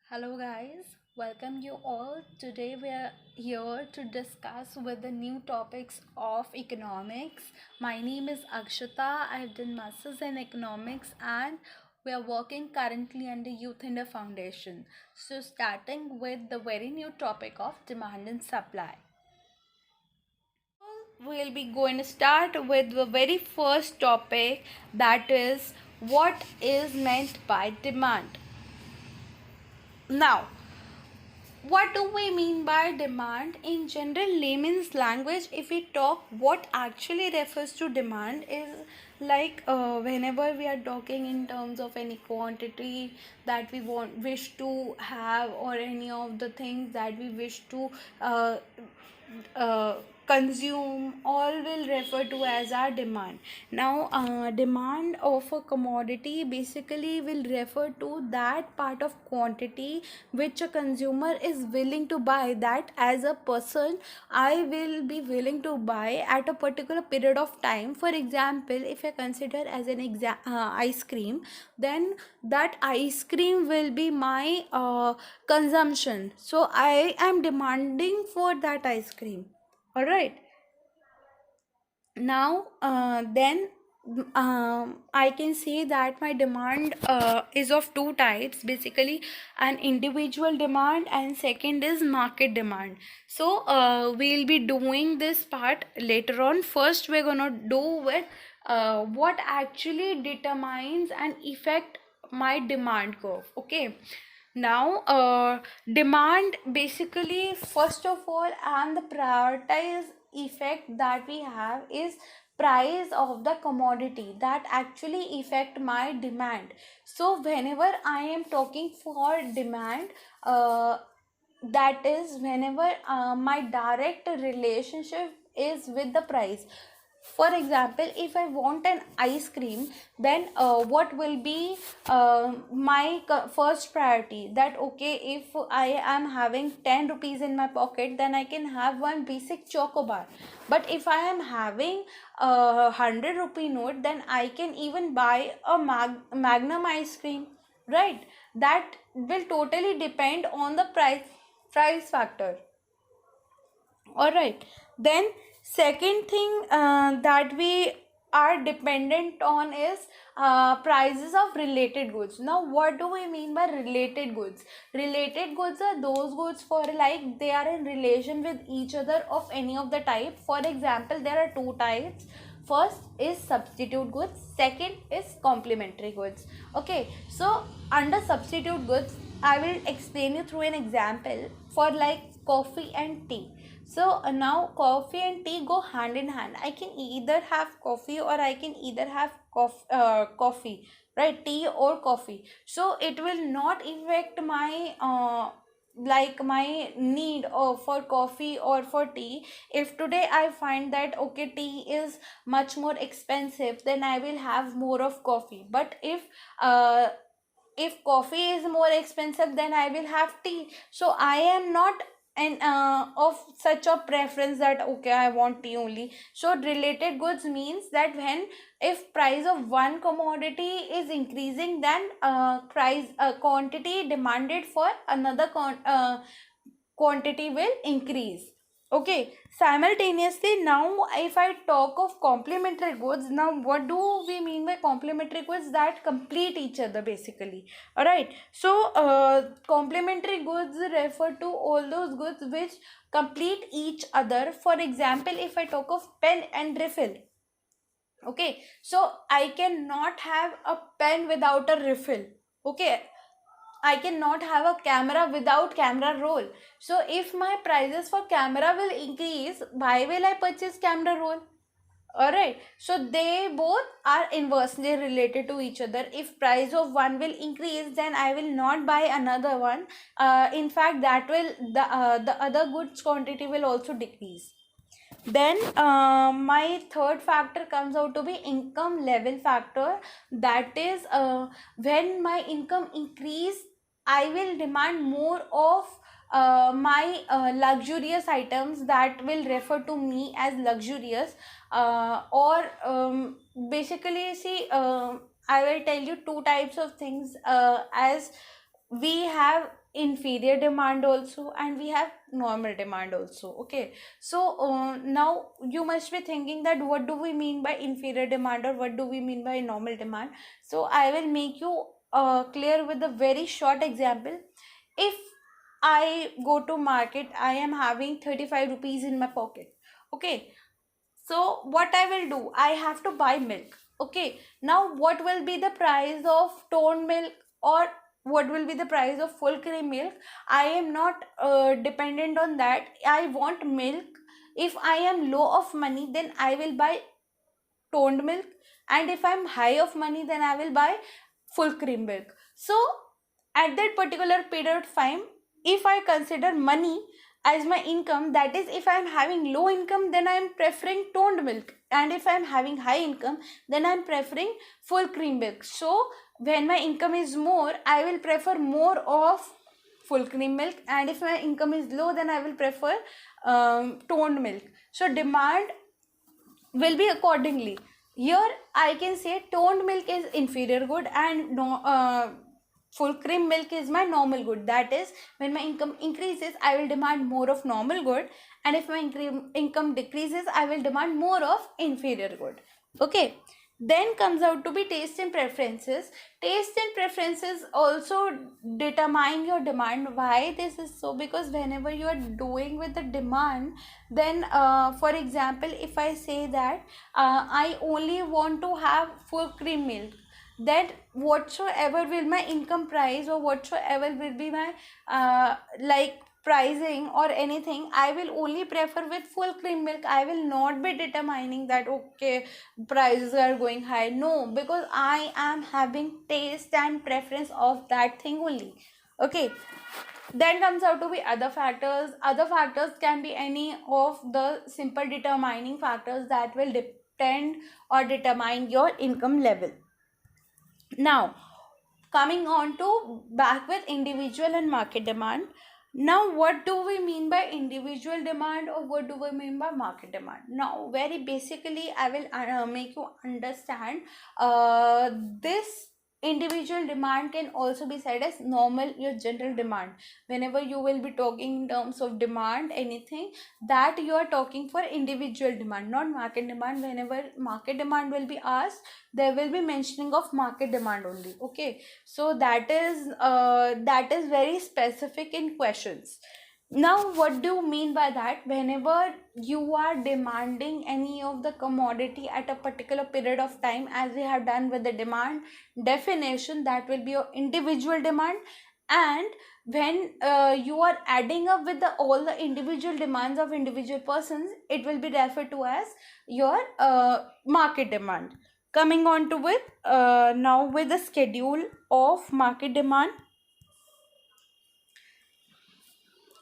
Hello guys, welcome you all. Today we are here to discuss with the new topics of economics. My name is Akshata. I have done masters in economics and we are working currently under Youth India Foundation. So starting with the very new topic of demand and supply. We'll be going to start with the very first topic, that is what is meant by demand. Now, what do we mean by demand? In general layman's language, if we talk, what actually refers to demand is like whenever we are talking in terms of any quantity that we wish to have, or any of the things that we wish to uh, uh, consume, all will refer to as our demand. Now demand of a commodity basically will refer to that part of quantity which a consumer is willing to buy, that as a person I will be willing to buy at a particular period of time. For example, if I consider as an ice cream, then that ice cream will be my consumption, so I am demanding for that ice cream. All right. Now then I can say that my demand is of two types, basically an individual demand and second is market demand. So we'll be doing this part later on. First we're gonna do with what actually determines and affect my demand curve. Okay. Now demand basically, first of all, and the prioritized effect that we have is price of the commodity that actually affect my demand. So whenever I am talking for demand, that is whenever my direct relationship is with the price. For example, if I want an ice cream, then what will be my first priority, that okay, if I am having 10 rupees in my pocket, then I can have one basic chocobar. But if I am having a 100 rupee note, then I can even buy a magnum ice cream, right? That will totally depend on the price factor. All right. Then second thing that we are dependent on is prices of related goods. Now what do we mean by related goods? Related goods are those goods for like they are in relation with each other of any of the type. For example, there are two types. First is substitute goods, second is complementary goods. Okay, so under substitute goods, I will explain you through an example for like coffee and tea. So now coffee and tea go hand in hand. I can either have coffee or I can either have coffee, right? Tea or coffee. So it will not affect my like my need for coffee or for tea. If today I find that okay, tea is much more expensive, then I will have more of coffee. But uh, if coffee is more expensive, then I will have tea. So I am not and of such a preference that okay, I want tea only. So related goods means that when if price of one commodity is increasing, then price quantity demanded for another quantity will increase. Okay, simultaneously, now if I talk of complementary goods, now what do we mean by complementary goods? That complete each other basically. All right. So complementary goods refer to all those goods which complete each other. For example, if I talk of pen and refill, okay, so I cannot have a pen without a refill. Okay, I cannot have a camera without camera roll. So if my prices for camera will increase, why will I purchase camera roll? Alright, so they both are inversely related to each other. If price of one will increase, then I will not buy another one. In fact, that will the other goods quantity will also decrease. Then my third factor comes out to be income level factor. That is when my income increase, I will demand more of my luxurious items that will refer to me as luxurious. Or basically see, I will tell you two types of things as we have inferior demand also, and we have normal demand also. Okay, so now you must be thinking that what do we mean by inferior demand, or what do we mean by normal demand? So I will make you clear with a very short example. If I go to market, I am having 35 rupees in my pocket. Okay, so what I will do, I have to buy milk. Okay, now what will be the price of toned milk, or what will be the price of full cream milk? I am not dependent on that. I want milk. If I am low of money, then I will buy toned milk, and if I'm high of money, then I will buy full cream milk. So at that particular period of time, if I consider money as my income, that is, if I'm having low income, then I'm preferring toned milk, and if I'm having high income, then I'm preferring full cream milk. So when my income is more, I will prefer more of full cream milk, and if my income is low, then I will prefer toned milk. So demand will be accordingly. Here I can say toned milk is inferior good, and no, full cream milk is my normal good. That is, when my income increases, I will demand more of normal good, and if my income decreases, I will demand more of inferior good. Okay, then comes out to be taste and preferences. Taste and preferences also determine your demand. Why this is so? Because whenever you are doing with the demand, then for example, if I say that I only want to have full cream milk, that whatsoever will my income price, or whatsoever will be my like pricing or anything, I will only prefer with full cream milk. I will not be determining that okay, prices are going high. No, because I am having taste and preference of that thing only. Okay, then comes out to be other factors. Other factors can be any of the simple determining factors that will depend or determine your income level. Now coming on to back with individual and market demand. Now what do we mean by individual demand, or what do we mean by market demand? Now very basically I will make you understand this individual demand can also be said as normal, your general demand. Whenever you will be talking in terms of demand anything, that you are talking for individual demand, not market demand. Whenever market demand will be asked, there will be mentioning of market demand only. Okay, so that is very specific in questions. Now what do you mean by that? Whenever you are demanding any of the commodity at a particular period of time, as we have done with the demand definition, that will be your individual demand. And when you are adding up with all the individual demands of individual persons, it will be referred to as your market demand. Coming on to with now with the schedule of market demand.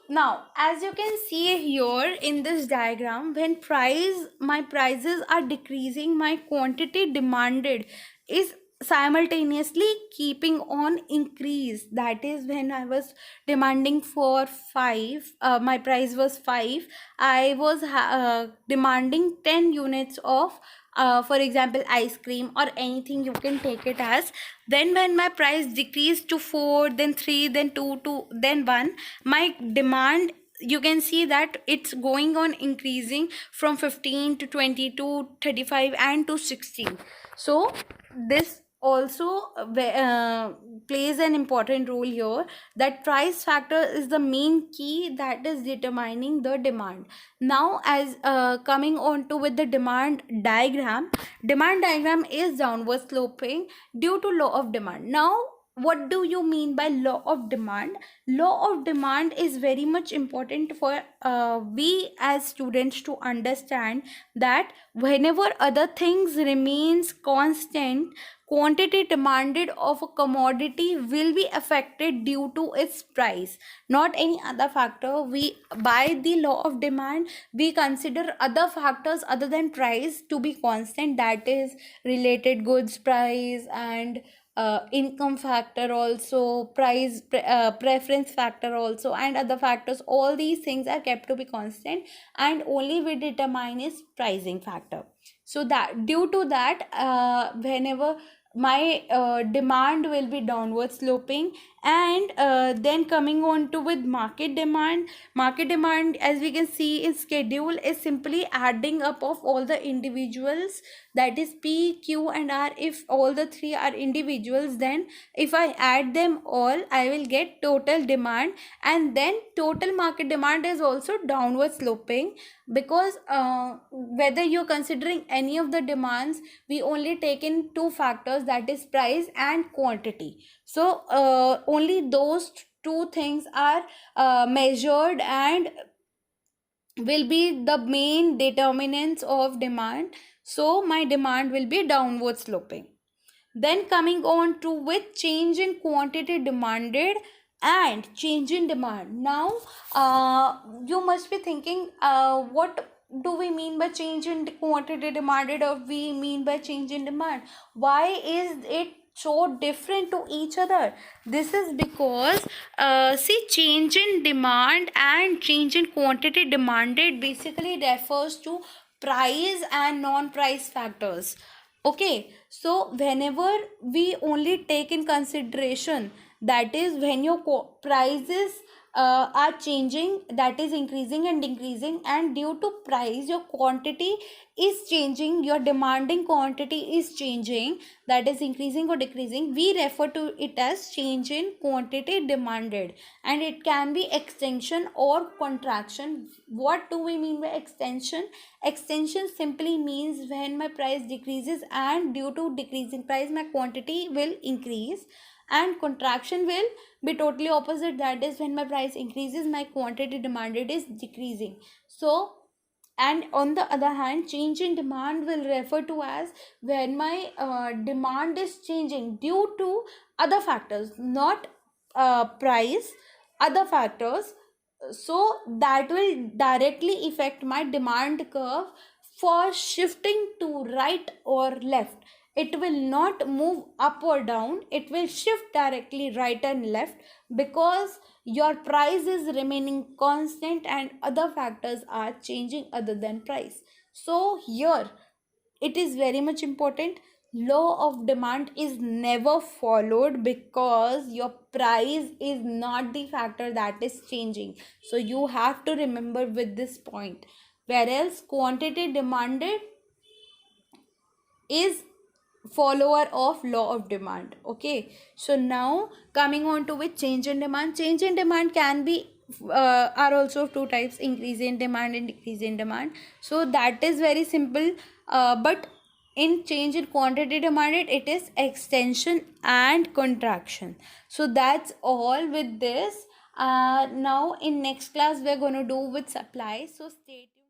Now as you can see here in this diagram, when my prices are decreasing, my quantity demanded is simultaneously keeping on increase. That is, when I was demanding for 5, my price was 5, I was demanding 10 units of for example ice cream or anything you can take it as. Then when my price decreased to 4, then 3, then 2, then 1, my demand, you can see that it's going on increasing from 15 to 20 to 35 and to 16. So this also plays an important role here, that price factor is the main key that is determining the demand. Now as coming on to with the demand diagram is downward sloping due to law of demand. Now what do you mean by law of demand? Law of demand is very much important for we as students to understand that whenever other things remains constant, quantity demanded of a commodity will be affected due to its price, not any other factor. We, by the law of demand, we consider other factors other than price to be constant, that is related goods price and income factor also, preference factor also, and other factors. All these things are kept to be constant, and only we determine is pricing factor. So that due to that, whenever my demand will be downward sloping. And then coming on to with market demand, as we can see in schedule, is simply adding up of all the individuals, that is P, Q and R. If all the three are individuals, then if I add them all, I will get total demand. And then total market demand is also downward sloping, because whether you're considering any of the demands, we only take in two factors, that is price and quantity. So only those two things are measured and will be the main determinants of demand. So my demand will be downward sloping. Then coming on to with change in quantity demanded and change in demand. Now you must be thinking, what do we mean by change in quantity demanded, or we mean by change in demand? Why is it so different to each other? This is because see, change in demand and change in quantity demanded basically refers to price and non-price factors. Okay, so whenever we only take in consideration, that is when your prices are changing, that is increasing and decreasing, and due to price your quantity is changing, your demanding quantity is changing, that is increasing or decreasing, we refer to it as change in quantity demanded. And it can be extension or contraction. What do we mean by extension? Extension simply means when my price decreases and due to decreasing price my quantity will increase. And contraction will be totally opposite, that is when my price increases my quantity demanded is decreasing. So, and on the other hand, change in demand will refer to as when my demand is changing due to other factors, not price, other factors. So that will directly affect my demand curve for shifting to right or left. It will not move up or down, it will shift directly right and left, because your price is remaining constant and other factors are changing other than price. So here it is very much important, law of demand is never followed, because your price is not the factor that is changing. So you have to remember with this point, whereas quantity demanded is follower of law of demand. Okay, so now coming on to with change in demand. Change in demand can be are also of two types, increase in demand and decrease in demand. So that is very simple. But in change in quantity demanded, it is extension and contraction. So that's all with this. Now in next class we're going to do with supply, so stay tuned.